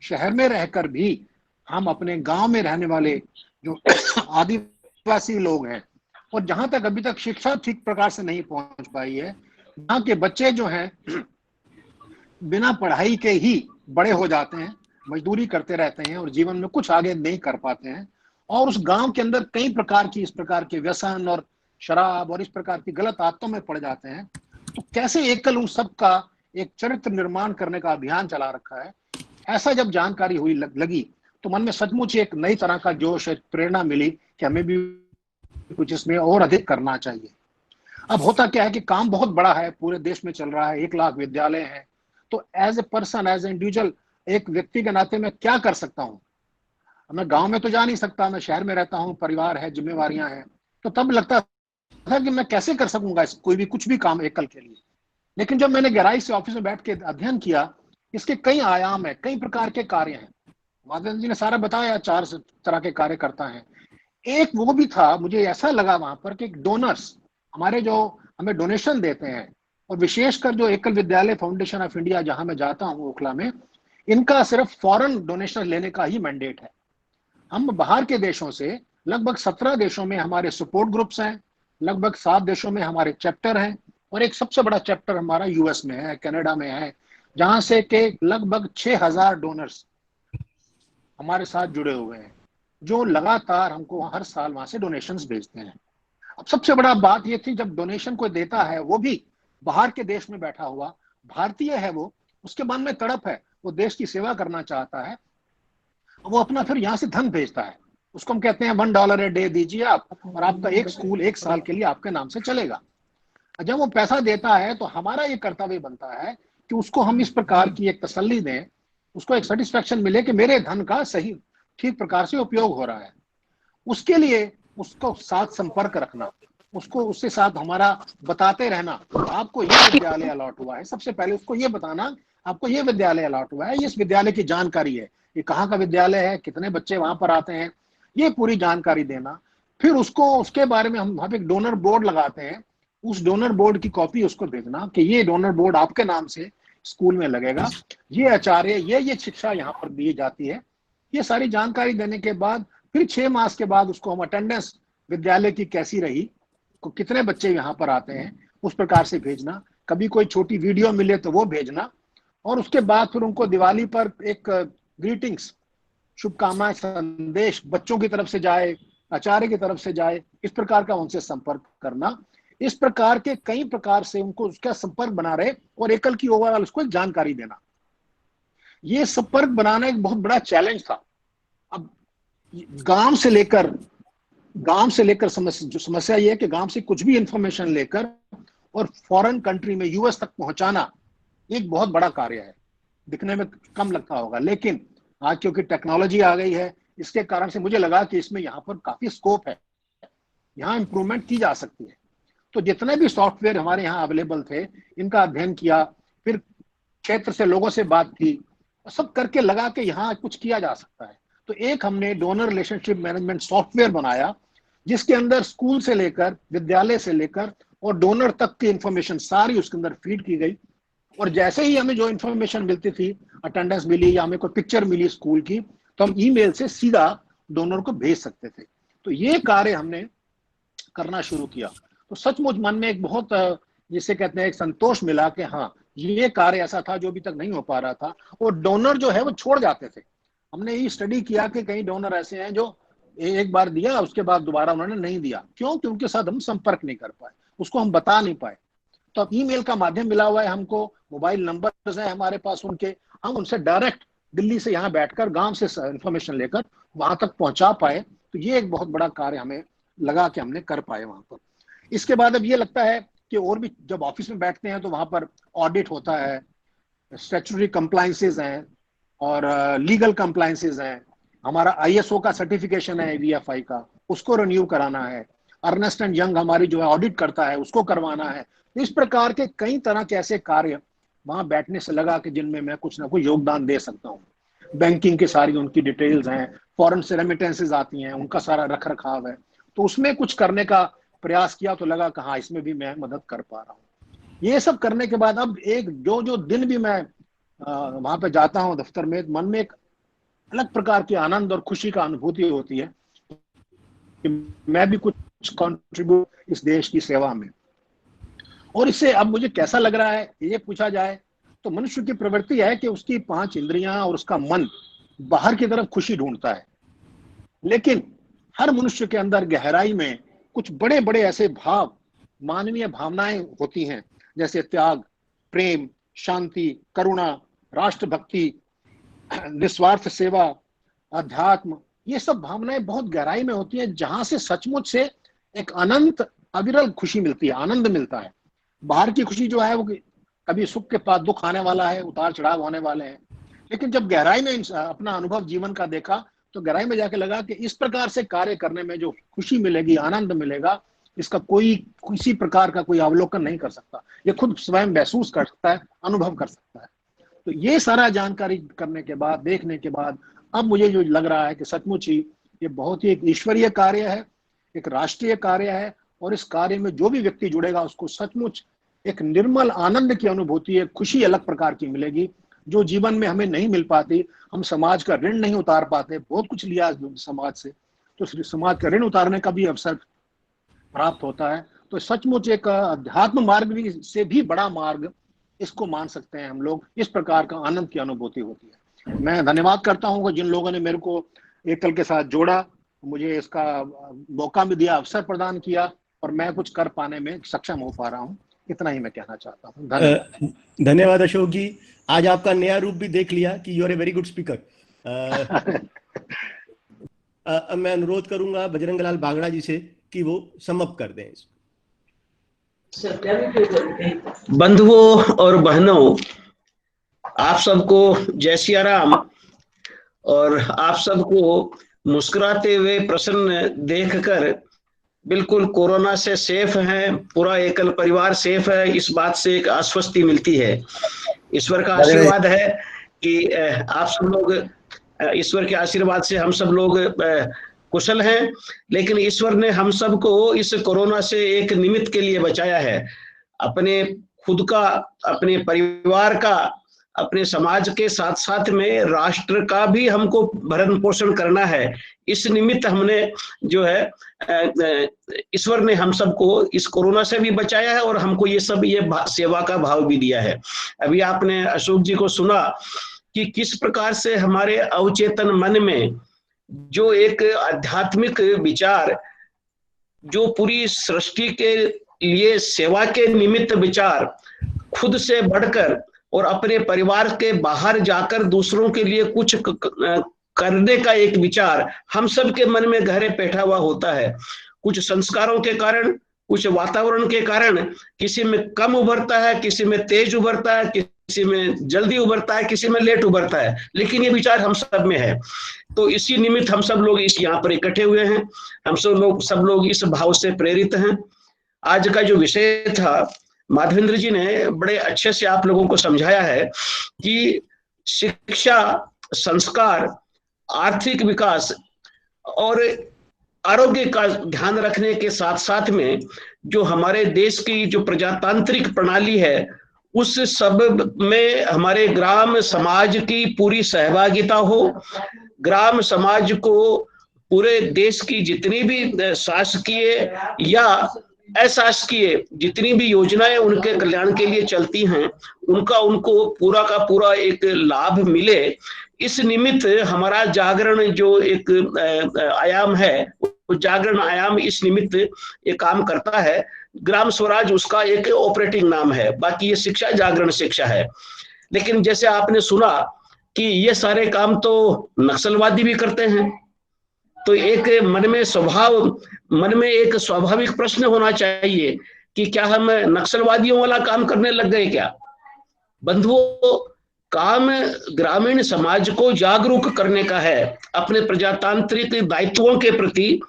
शहर में रहकर भी हम अपने गांव में रहने वाले जो आदिवासी लोग हैं और जहां तक अभी तक शिक्षा ठीक प्रकार से नहीं पहुंच पाई है, वहां के बच्चे जो हैं बिना पढ़ाई के ही बड़े हो जाते हैं, मजदूरी करते रहते हैं और जीवन में कुछ आगे नहीं कर पाते हैं, और उस गांव के अंदर कई प्रकार की इस प्रकार के व्यसन और शराब और इस प्रकार की गलत आदतों में पड़ जाते हैं। तो कैसे एकल उन सब का एक चरित्र निर्माण करने का अभियान चला रखा है, ऐसा जब जानकारी हुई लगी तो मन में सचमुच एक नई तरह का जोश, एक प्रेरणा मिली कि हमें भी कुछ इसमें और अधिक करना चाहिए। अब होता क्या है कि काम बहुत बड़ा है, पूरे देश में चल रहा है, 1 लाख विद्यालय हैं। तो as a person, as a individual, एक व्यक्ति के नाते मैं क्या कर सकता हूँ। मैं गांव में तो जा नहीं सकता, मैं शहर में रहता हूँ, परिवार है, जिम्मेवारियां हैं। तो तब लगता था कि मैं कैसे कर सकूंगा कोई भी कुछ भी काम एकल के लिए। लेकिन जब मैंने गहराई से ऑफिस में बैठ के अध्ययन किया, इसके कई आयाम है, कई प्रकार के कार्य हैं। माधवेंद्र जी ने सारा बताया, 4 तरह के कार्य करता है। एक वो भी था, मुझे ऐसा लगा वहां पर कि डोनर्स हमारे जो हमें डोनेशन देते हैं, और विशेषकर जो एकल विद्यालय फाउंडेशन ऑफ इंडिया जहां मैं जाता हूं ओखला में, इनका सिर्फ फॉरेन डोनेशन लेने का ही मैंडेट है। हम बाहर के देशों से लगभग 17 देशों में हमारे सपोर्ट ग्रुप्स हैं, लगभग 7 देशों में हमारे चैप्टर हैं, और एक सबसे बड़ा चैप्टर हमारा US में है, कनाडा में है, जहां से के लगभग 6000 डोनर्स हमारे साथ जुड़े हुए हैं, जो लगातार हमको हर साल वहां से डोनेशंस भेजते हैं। अब सबसे बड़ा बात ये थी, जब डोनेशन कोई देता है, वो भी बाहर के देश में बैठा हुआ भारतीय है, वो उसके मन में तड़प है, वो देश की सेवा करना चाहता है, वो अपना फिर यहाँ से धन भेजता है। उसको हम कहते हैं $1 a डे दीजिए आप, और आपका एक स्कूल 1 साल के लिए आपके नाम से चलेगा। जब वो पैसा देता है तो हमारा ये कर्तव्य बनता है कि उसको हम इस प्रकार की एक तसल्ली दें, उसको एक सेटिस्फेक्शन मिले कि मेरे धन का सही ठीक प्रकार से उपयोग हो रहा है। उसके लिए उसको साथ संपर्क रखना, उसको उसके साथ हमारा बताते रहना, आपको ये विद्यालय अलॉट हुआ है, सबसे पहले उसको ये बताना आपको ये विद्यालय अलॉट हुआ है, इस विद्यालय की जानकारी है, ये कहाँ का विद्यालय है, कितने बच्चे वहां पर आते हैं, ये पूरी जानकारी देना। फिर उसको उसके बारे में हम एक डोनर बोर्ड लगाते हैं, उस डोनर बोर्ड की कॉपी उसको भेजना कि ये डोनर बोर्ड आपके नाम से स्कूल में लगेगा, ये आचार्य, ये शिक्षा यहाँ पर दी जाती है। ये सारी जानकारी देने के बाद फिर 6 मास के बाद उसको हम अटेंडेंस विद्यालय की कैसी रही, को कितने बच्चे यहाँ पर आते हैं, उस प्रकार से भेजना। कभी कोई छोटी वीडियो मिले तो वो भेजना, और उसके बाद फिर उनको दिवाली पर एक ग्रीटिंग्स, शुभकामनाएं संदेश बच्चों की तरफ से जाए, आचार्य की तरफ से जाए, इस प्रकार का उनसे संपर्क करना। इस प्रकार के कई प्रकार से उनको उसका संपर्क बना रहे और एकल की ओवरऑल उसको जानकारी देना। ये संपर्क बनाना एक बहुत बड़ा चैलेंज था। अब गांव से लेकर समस्या ये है कि गांव से कुछ भी इंफॉर्मेशन लेकर और फॉरेन कंट्री में US तक पहुंचाना एक बहुत बड़ा कार्य है। दिखने में कम लगता होगा, लेकिन आज क्योंकि टेक्नोलॉजी आ गई है, इसके कारण से मुझे लगा कि इसमें यहाँ पर काफी स्कोप है, यहाँ इंप्रूवमेंट की जा सकती है। तो जितने भी सॉफ्टवेयर हमारे यहाँ अवेलेबल थे, इनका अध्ययन किया, फिर क्षेत्र से लोगों से बात की, सब करके लगा कि यहाँ कुछ किया जा सकता है। तो एक हमने डोनर रिलेशनशिप मैनेजमेंट सॉफ्टवेयर बनाया, जिसके अंदर स्कूल से लेकर, विद्यालय से लेकर और डोनर तक की इंफॉर्मेशन सारी उसके अंदर फीड की गई। और जैसे ही हमें जो इन्फॉर्मेशन मिलती थी, अटेंडेंस मिली या हमें कोई पिक्चर मिली स्कूल की, तो हम ईमेल से सीधा डोनर को भेज सकते थे। तो ये कार्य हमने करना शुरू किया। तो सचमुच मन में एक बहुत जिसे कहते हैं एक संतोष मिला कि हाँ, ये कार्य ऐसा था जो अभी तक नहीं हो पा रहा था, और डोनर जो है वो छोड़ जाते थे। हमने ये स्टडी किया कि कई डोनर ऐसे हैं जो एक बार दिया, उसके बाद दोबारा उन्होंने नहीं दिया। क्यों? कि उनके साथ हम संपर्क नहीं कर पाए, उसको हम बता नहीं पाए। तो अब ईमेल का माध्यम मिला हुआ है हमको, मोबाइल नंबर है हमारे पास उनके, हम उनसे डायरेक्ट दिल्ली से यहाँ बैठकर गांव से इंफॉर्मेशन लेकर वहां तक पहुंचा पाए। तो ये एक बहुत बड़ा कार्य हमें लगा कि हमने कर पाए वहां पर। इसके बाद अब ये लगता है कि और भी जब ऑफिस में बैठते हैं तो वहां पर ऑडिट होता है, स्टैट्यूटरी कंप्लायंसेस हैं और लीगल कंप्लायंसेस हैं। हमारा ISO का सर्टिफिकेशन है VFI का, उसको रिन्यू कराना है। अर्नेस्ट एंड यंग हमारी जो है ऑडिट करता है, उसको करवाना है। इस प्रकार के कई तरह के ऐसे कार्य वहां बैठने से लगा कि जिनमें मैं कुछ ना कुछ योगदान दे सकता हूँ। बैंकिंग की सारी उनकी डिटेल्स हैं, फॉरेन से रेमिटेंसेज आती हैं, उनका सारा रख रखाव है। तो उसमें कुछ करने का प्रयास किया तो लगा कि हाँ, इसमें भी मैं मदद कर पा रहा हूँ। ये सब करने के बाद अब एक जो दिन भी मैं वहां पे जाता हूँ दफ्तर में, मन में एक अलग प्रकार की आनंद और खुशी का अनुभूति होती है कि मैं भी कुछ कंट्रीब्यूट इस देश की सेवा में। और इससे अब मुझे कैसा लग रहा है ये पूछा जाए तो मनुष्य की प्रवृत्ति है कि उसकी 5 इंद्रियां और उसका मन बाहर की तरफ खुशी ढूंढता है, लेकिन हर मनुष्य के अंदर गहराई में कुछ बड़े बड़े ऐसे भाव, मानवीय भावनाएं होती हैं, जैसे त्याग, प्रेम, शांति, करुणा, राष्ट्रभक्ति, निस्वार्थ सेवा, अध्यात्म। ये सब भावनाएं बहुत गहराई में होती हैं, जहां से सचमुच से एक अनंत अविरल खुशी मिलती है, आनंद मिलता है। बाहर की खुशी जो है वो कभी सुख के बाद दुख आने वाला है, उतार चढ़ाव होने वाले हैं। लेकिन जब गहराई में अपना अनुभव जीवन का देखा तो गहराई में जाके लगा कि इस प्रकार से कार्य करने में जो खुशी मिलेगी, आनंद मिलेगा, इसका कोई किसी प्रकार का कोई अवलोकन नहीं कर सकता। ये खुद स्वयं महसूस कर सकता है, अनुभव कर सकता है। तो ये सारा जानकारी करने के बाद, देखने के बाद अब मुझे जो लग रहा है कि सचमुच ही ये बहुत ही एक ईश्वरीय कार्य है, एक राष्ट्रीय कार्य है, और इस कार्य में जो भी व्यक्ति जुड़ेगा उसको सचमुच एक निर्मल आनंद की अनुभूति, एक खुशी अलग प्रकार की मिलेगी, जो जीवन में हमें नहीं मिल पाती। हम समाज का ऋण नहीं उतार पाते, बहुत कुछ लिया समाज से, तो समाज का ऋण उतारने का भी अवसर प्राप्त होता है। तो सचमुच एक अध्यात्म मार्ग भी से भी बड़ा मार्ग इसको मान सकते हैं हम लोग। इस प्रकार का आनंद की अनुभूति होती है। मैं धन्यवाद करता हूँ जिन लोगों ने मेरे को एकल के साथ जोड़ा, मुझे इसका मौका भी दिया, अवसर प्रदान किया, और मैं कुछ कर पाने में सक्षम हो पा रहा हूँ। इतना ही मैं कहना चाहता हूँ। धन्यवाद। धन्यवाद अशोक जी। आज आपका नया रूप भी देख लिया कि you are a very good speaker. मैं अनुरोध करूंगा बजरंग लाल बागड़ा जी से कि वो सम अप कर दें। बंधुओं और बहनों, आप सबको जय सिया राम। और आप सबको मुस्कुराते हुए प्रसन्न देखकर बिल्कुल कोरोना से सेफ हैं, पूरा एकल परिवार सेफ है, इस बात से एक आश्वस्ति मिलती है। ईश्वर का आशीर्वाद है कि आप सब लोग, ईश्वर के आशीर्वाद से हम सब लोग कुशल हैं। लेकिन ईश्वर ने हम सबको इस कोरोना से एक निमित्त के लिए बचाया है। अपने खुद का, अपने परिवार का, अपने समाज के साथ साथ में राष्ट्र का भी हमको भरण पोषण करना है। इस निमित्त हमने जो है ईश्वर ने हम सबको इस कोरोना से भी बचाया है और हमको ये सब ये सेवा का भाव भी दिया है। अभी आपने अशोक जी को सुना कि किस प्रकार से हमारे अवचेतन मन में जो एक आध्यात्मिक विचार, जो पूरी सृष्टि के लिए सेवा के निमित्त विचार, खुद से बढ़कर और अपने परिवार के बाहर जाकर दूसरों के लिए कुछ करने का एक विचार हम सब के मन में गहरे बैठा हुआ होता है। कुछ संस्कारों के कारण, कुछ वातावरण के कारण किसी में कम उभरता है, किसी में तेज उभरता है, किसी में जल्दी उभरता है, किसी में लेट उभरता है, लेकिन ये विचार हम सब में है। तो इसी निमित्त हम सब लोग इस यहाँ पर इकट्ठे हुए हैं। हम सब लोग इस भाव से प्रेरित हैं। आज का जो विषय था, माधवेंद्र जी ने बड़े अच्छे से आप लोगों को समझाया है कि शिक्षा, संस्कार, आर्थिक विकास और आरोग्य का ध्यान रखने के साथ साथ में जो हमारे देश की जो प्रजातांत्रिक प्रणाली है उस सब में हमारे ग्राम समाज की पूरी सहभागिता हो, ग्राम समाज को पूरे देश की जितनी भी शासकीय या अशासकीय जितनी भी योजनाएं उनके कल्याण के लिए चलती हैं, उनका उनको पूरा का पूरा एक लाभ मिले। इस निमित्त हमारा जागरण जो एक आयाम है, वो जागरण आयाम इस निमित्त ये काम करता है। ग्राम स्वराज उसका एक ऑपरेटिंग नाम है, बाकी ये शिक्षा जागरण शिक्षा है। लेकिन जैसे आपने सुना कि ये सारे काम तो नक्सलवादी भी करते हैं, तो एक मन में एक स्वाभाविक प्रश्न होना चाहिए कि क्या हम नक्सलवादियों वाला काम करने लग गए क्या? बंधुओं, काम ग्रामीण समाज को जागरूक करने का है अपने प्रजातांत्रिक दायित्वों के प्रति,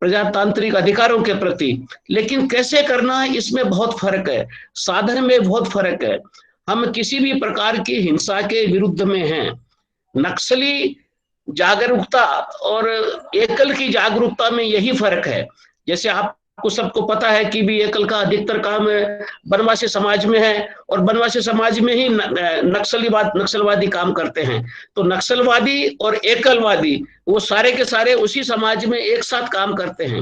प्रजातांत्रिक अधिकारों के प्रति। लेकिन कैसे करना है, इसमें बहुत फर्क है, साधन में बहुत फर्क है। हम किसी भी प्रकार की हिंसा के विरुद्ध में हैं। नक्सली जागरूकता और एकल की जागरूकता में यही फर्क है। जैसे आपको सबको पता है कि भी एकल का अधिकतर काम बनवासी समाज में है, और बनवासी समाज में ही नक्सलवादी काम करते हैं। तो नक्सलवादी और एकलवादी वो सारे के सारे उसी समाज में एक साथ काम करते हैं।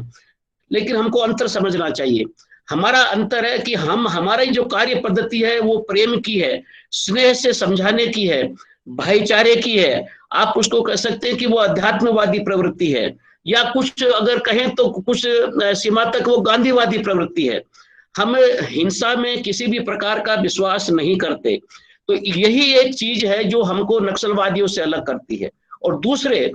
लेकिन हमको अंतर समझना चाहिए। हमारा अंतर है कि हमारी जो कार्य पद्धति है वो प्रेम की है, स्नेह से समझाने की है, भाईचारे की है। आप उसको कह सकते हैं कि वो अध्यात्मवादी प्रवृत्ति है, या कुछ अगर कहें तो कुछ सीमा तक वो गांधीवादी प्रवृत्ति है। हम हिंसा में किसी भी प्रकार का विश्वास नहीं करते। तो यही एक चीज है जो हमको नक्सलवादियों से अलग करती है। और दूसरे,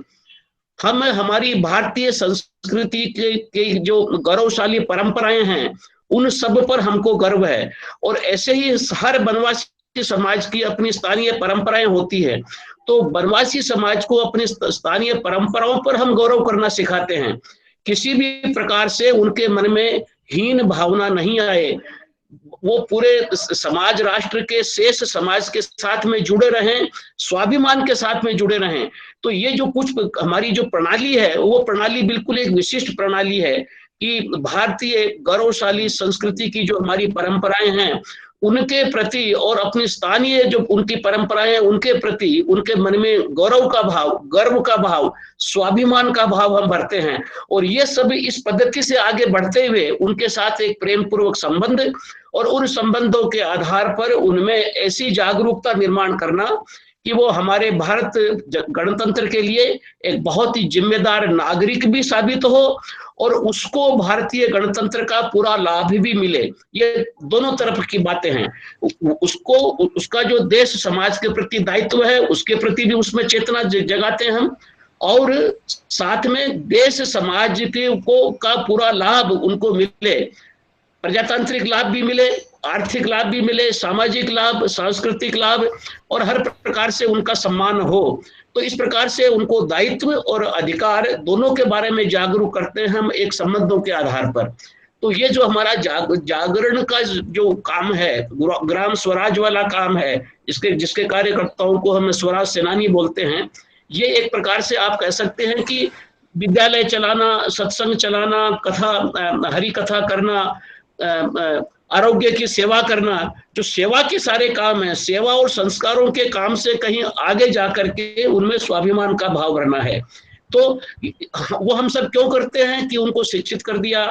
हम हमारी भारतीय संस्कृति के जो गौरवशाली परंपराएं हैं उन सब पर हमको गर्व है। और ऐसे ही हर बनवासी समाज की अपनी स्थानीय परंपराएं होती है। तो बनवासी समाज को अपनी स्थानीय परंपराओं पर हम गौरव करना सिखाते हैं। किसी भी प्रकार से उनके मन में हीन भावना नहीं आए, वो पूरे समाज राष्ट्र के शेष समाज के साथ में जुड़े रहें, स्वाभिमान के साथ में जुड़े रहें। तो ये जो कुछ हमारी जो प्रणाली है वो प्रणाली बिल्कुल एक विशिष्ट प्रणाली है कि भारतीय गौरवशाली संस्कृति की जो हमारी परंपराएं हैं उनके प्रति और अपनी स्थानीय जो उनकी परंपराएं उनके प्रति उनके मन में गौरव का भाव, गर्व का भाव, स्वाभिमान का भाव हम भरते हैं। और ये सब इस पद्धति से आगे बढ़ते हुए उनके साथ एक प्रेम पूर्वक संबंध और उन संबंधों के आधार पर उनमें ऐसी जागरूकता निर्माण करना कि वो हमारे भारत गणतंत्र के लिए एक बहुत ही जिम्मेदार नागरिक भी साबित हो और उसको भारतीय गणतंत्र का पूरा लाभ भी मिले। ये दोनों तरफ की बातें हैं। उसको उसका जो देश समाज के प्रति दायित्व है उसके प्रति भी उसमें चेतना जगाते हैं हम, और साथ में देश समाज के को का पूरा लाभ उनको मिले, प्रजातांत्रिक लाभ भी मिले, आर्थिक लाभ भी मिले, सामाजिक लाभ, सांस्कृतिक लाभ, और हर प्रकार से उनका सम्मान हो। तो इस प्रकार से उनको दायित्व और अधिकार दोनों के बारे में जागरूक करते हैं हम एक संबंधों के आधार पर। तो ये जो हमारा जागरण का जो काम है, ग्राम स्वराज वाला काम है, जिसके कार्यकर्ताओं को हम स्वराज सेनानी बोलते हैं, ये एक प्रकार से आप कह सकते हैं कि विद्यालय चलाना, सत्संग चलाना, कथा, हरि कथा करना, आरोग्य की सेवा करना, जो सेवा के सारे काम है, सेवा और संस्कारों के काम से कहीं आगे जाकर के उनमें स्वाभिमान का भाव भरना है। तो वो हम सब क्यों करते हैं कि उनको शिक्षित कर दिया,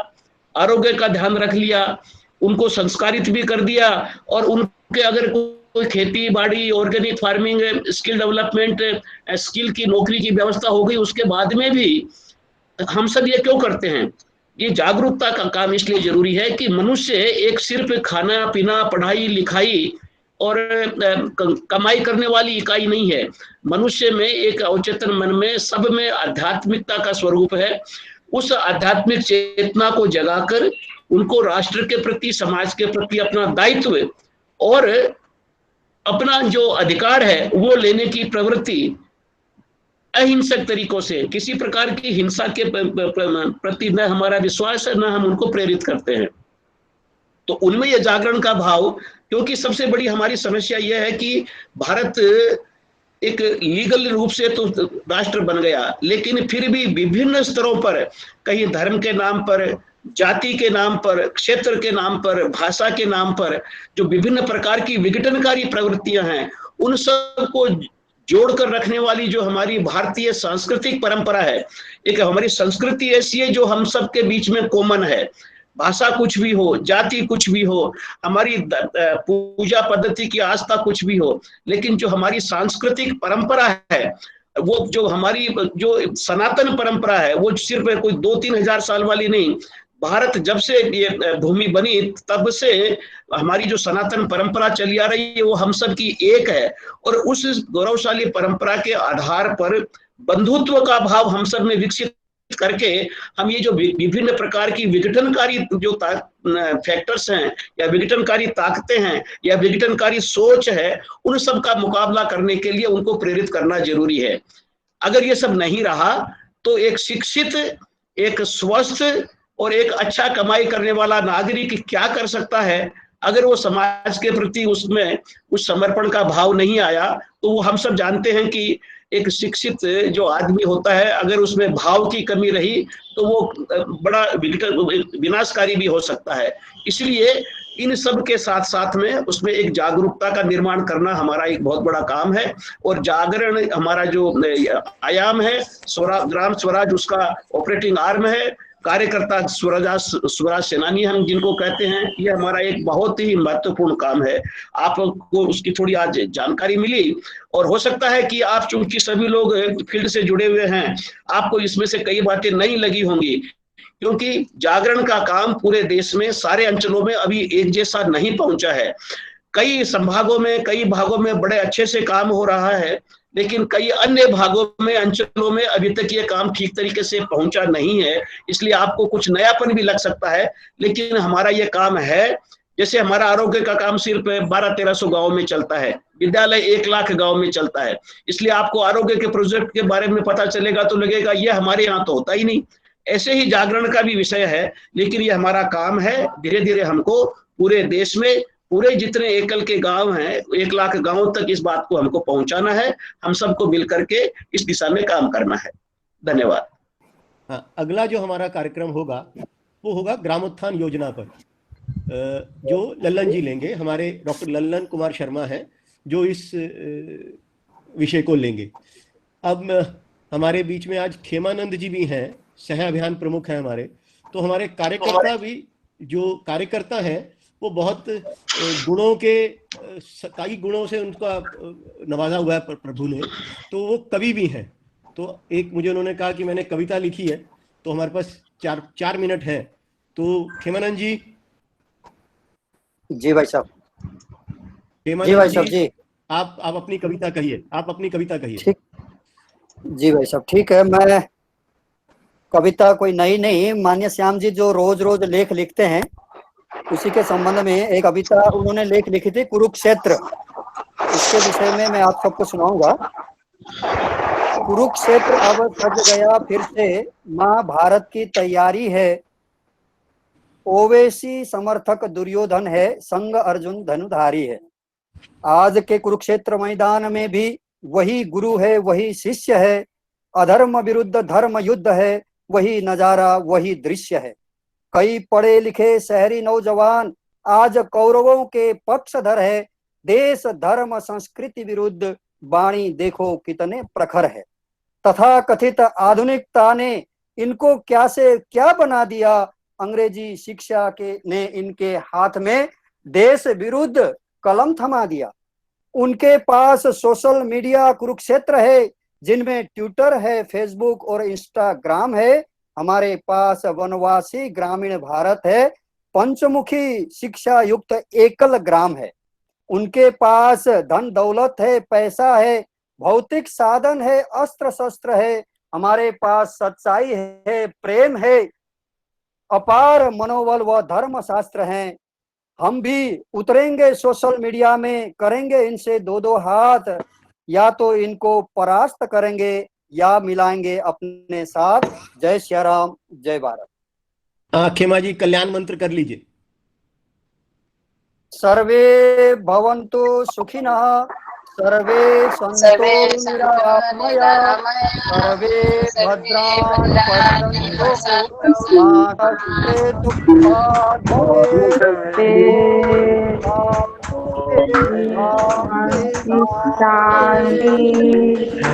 आरोग्य का ध्यान रख लिया, उनको संस्कारित भी कर दिया, और उनके अगर कोई खेती बाड़ी, organic farming, skill development, skill की नौकरी की व्यवस्था हो गई, उसके बाद में भी हम सब ये क्यों करते हैं? ये जागरूकता का काम इसलिए जरूरी है कि मनुष्य एक सिर्फ खाना पीना, पढ़ाई लिखाई और कमाई करने वाली इकाई नहीं है। मनुष्य में एक अवचेतन मन में सब में आध्यात्मिकता का स्वरूप है। उस आध्यात्मिक चेतना को जगाकर उनको राष्ट्र के प्रति, समाज के प्रति अपना दायित्व और अपना जो अधिकार है वो लेने की प्रवृत्ति अहिंसक तरीकों से, किसी प्रकार की हिंसा के प्रति न हमारा विश्वास है, न हम उनको प्रेरित करते हैं। तो उनमें यह जागरण का भाव, क्योंकि सबसे बड़ी हमारी समस्या यह है कि भारत एक लीगल रूप से तो राष्ट्र बन गया, लेकिन फिर भी विभिन्न स्तरों पर, कहीं धर्म के नाम पर, जाति के नाम पर, क्षेत्र के नाम पर, भाषा के नाम पर जो विभिन्न प्रकार की विघटनकारी प्रवृत्तियां हैं, उन सब को जोड़कर रखने वाली जो हमारी भारतीय सांस्कृतिक परंपरा है, एक हमारी संस्कृति ऐसी है जो हम सब के बीच में कॉमन है। भाषा कुछ भी हो, जाति कुछ भी हो, हमारी पूजा पद्धति की आस्था कुछ भी हो, लेकिन जो हमारी सांस्कृतिक परंपरा है, वो जो हमारी जो सनातन परंपरा है, वो सिर्फ कोई 2-3 हजार साल वाली नहीं। भारत जब से ये भूमि बनी तब से हमारी जो सनातन परंपरा चली आ रही है वो हम सब की एक है, और उस गौरवशाली परंपरा के आधार पर बंधुत्व का भाव हम सब में विकसित करके हम ये जो विभिन्न प्रकार की विघटनकारी जो फैक्टर्स हैं या विघटनकारी ताकतें हैं या विघटनकारी सोच है, उन सब का मुकाबला करने के लिए उनको प्रेरित करना जरूरी है। अगर ये सब नहीं रहा तो एक शिक्षित, एक स्वस्थ और एक अच्छा कमाई करने वाला नागरिक क्या कर सकता है? अगर वो समाज के प्रति उसमें उस समर्पण का भाव नहीं आया, तो वो हम सब जानते हैं कि एक शिक्षित जो आदमी होता है, अगर उसमें भाव की कमी रही तो वो बड़ा विनाशकारी भी हो सकता है। इसलिए इन सब के साथ साथ में उसमें एक जागरूकता का निर्माण करना हमारा एक बहुत बड़ा काम है, और जागरण हमारा जो आयाम है, ग्राम स्वराज उसका ऑपरेटिंग आर्म है, कार्यकर्ता स्वराज सेनानी हम जिनको कहते हैं, ये हमारा एक बहुत ही महत्वपूर्ण काम है। आपको उसकी थोड़ी आज जानकारी मिली, और हो सकता है कि आप चूंकि सभी लोग फील्ड से जुड़े हुए हैं, आपको इसमें से कई बातें नहीं लगी होंगी, क्योंकि जागरण का काम पूरे देश में सारे अंचलों में अभी एक जैसा नहीं पहुंचा है। कई संभागों में, कई भागों में बड़े अच्छे से काम हो रहा है, लेकिन कई अन्य भागों में, अंचलों में अभी तक ये काम ठीक तरीके से पहुंचा नहीं है। इसलिए आपको कुछ नयापन भी लग सकता है, लेकिन हमारा ये काम है। जैसे हमारा आरोग्य का काम सिर्फ 1200-1300 गाँव में चलता है, विद्यालय 1 लाख गाँव में चलता है, इसलिए आपको आरोग्य के प्रोजेक्ट के बारे में पता चलेगा तो लगेगा ये हमारे यहाँ तो होता ही नहीं। ऐसे ही जागरण का भी विषय है, लेकिन ये हमारा काम है। धीरे धीरे हमको पूरे देश में, पूरे जितने एकल के गांव हैं, 1 लाख गांवों तक इस बात को हमको पहुंचाना है। हम सबको मिलकर के इस दिशा में काम करना है। धन्यवाद। हाँ, अगला जो हमारा कार्यक्रम होगा वो होगा ग्रामोत्थान योजना पर, जो लल्लन जी लेंगे। हमारे डॉक्टर लल्लन कुमार शर्मा हैं जो इस विषय को लेंगे। अब हमारे बीच में आज खेमानंद जी भी हैं, सह अभियान प्रमुख हैं हमारे। तो हमारे कार्यकर्ता भी, जो कार्यकर्ता हैं वो बहुत गुणों के, कई गुणों से उनका नवाजा हुआ है प्रभु ने। तो वो कवि भी हैं। तो एक मुझे उन्होंने कहा कि मैंने कविता लिखी है, तो हमारे पास 4 मिनट है। तो खेमानंद जी। जी भाई साहब। खेमानंद जी भाई साहब जी, आप अपनी कविता कहिए, आप अपनी कविता कहिए। ठीक। जी भाई साहब ठीक है। मैं कविता कोई नई नहीं, मान्य श्याम जी जो रोज रोज लेख लिखते हैं उसी के संबंध में एक कविता उन्होंने लेख लिखी थी, कुरुक्षेत्र। इसके विषय में मैं आप सबको सुनाऊंगा। कुरुक्षेत्र अब सज गया फिर से, माँ भारत की तैयारी है। ओवैसी समर्थक दुर्योधन है, संग अर्जुन धनुधारी है। आज के कुरुक्षेत्र मैदान में भी वही गुरु है, वही शिष्य है। अधर्म विरुद्ध धर्म युद्ध है, वही नजारा वही दृश्य है। कई पढ़े लिखे शहरी नौजवान आज कौरवों के पक्षधर है। देश धर्म संस्कृति विरुद्ध वाणी देखो कितने प्रखर है। तथा कथित आधुनिकता ने इनको क्या से क्या बना दिया। अंग्रेजी शिक्षा के ने इनके हाथ में देश विरुद्ध कलम थमा दिया। उनके पास सोशल मीडिया कुरुक्षेत्र है, जिनमें ट्विटर है, फेसबुक और इंस्टाग्राम है। हमारे पास वनवासी ग्रामीण भारत है, पंचमुखी शिक्षा युक्त एकल ग्राम है। उनके पास धन दौलत है, पैसा है, भौतिक साधन है, अस्त्र शस्त्र है। हमारे पास सच्चाई है, प्रेम है, अपार मनोबल व धर्म शास्त्र हैं। हम भी उतरेंगे सोशल मीडिया में, करेंगे इनसे 2-2 हाथ। या तो इनको परास्त करेंगे या मिलाएंगे अपने साथ। जय श्री राम, जय भारत। खेमा जी कल्याण मंत्र कर लीजिए। सर्वे भवन्तु सुखिनः, सर्वे सन्तु निरामया सर्वे भद्राणि पश्यन्तु मा कश्चित् दुःखात् भवेत्। शान्ति शान्ति।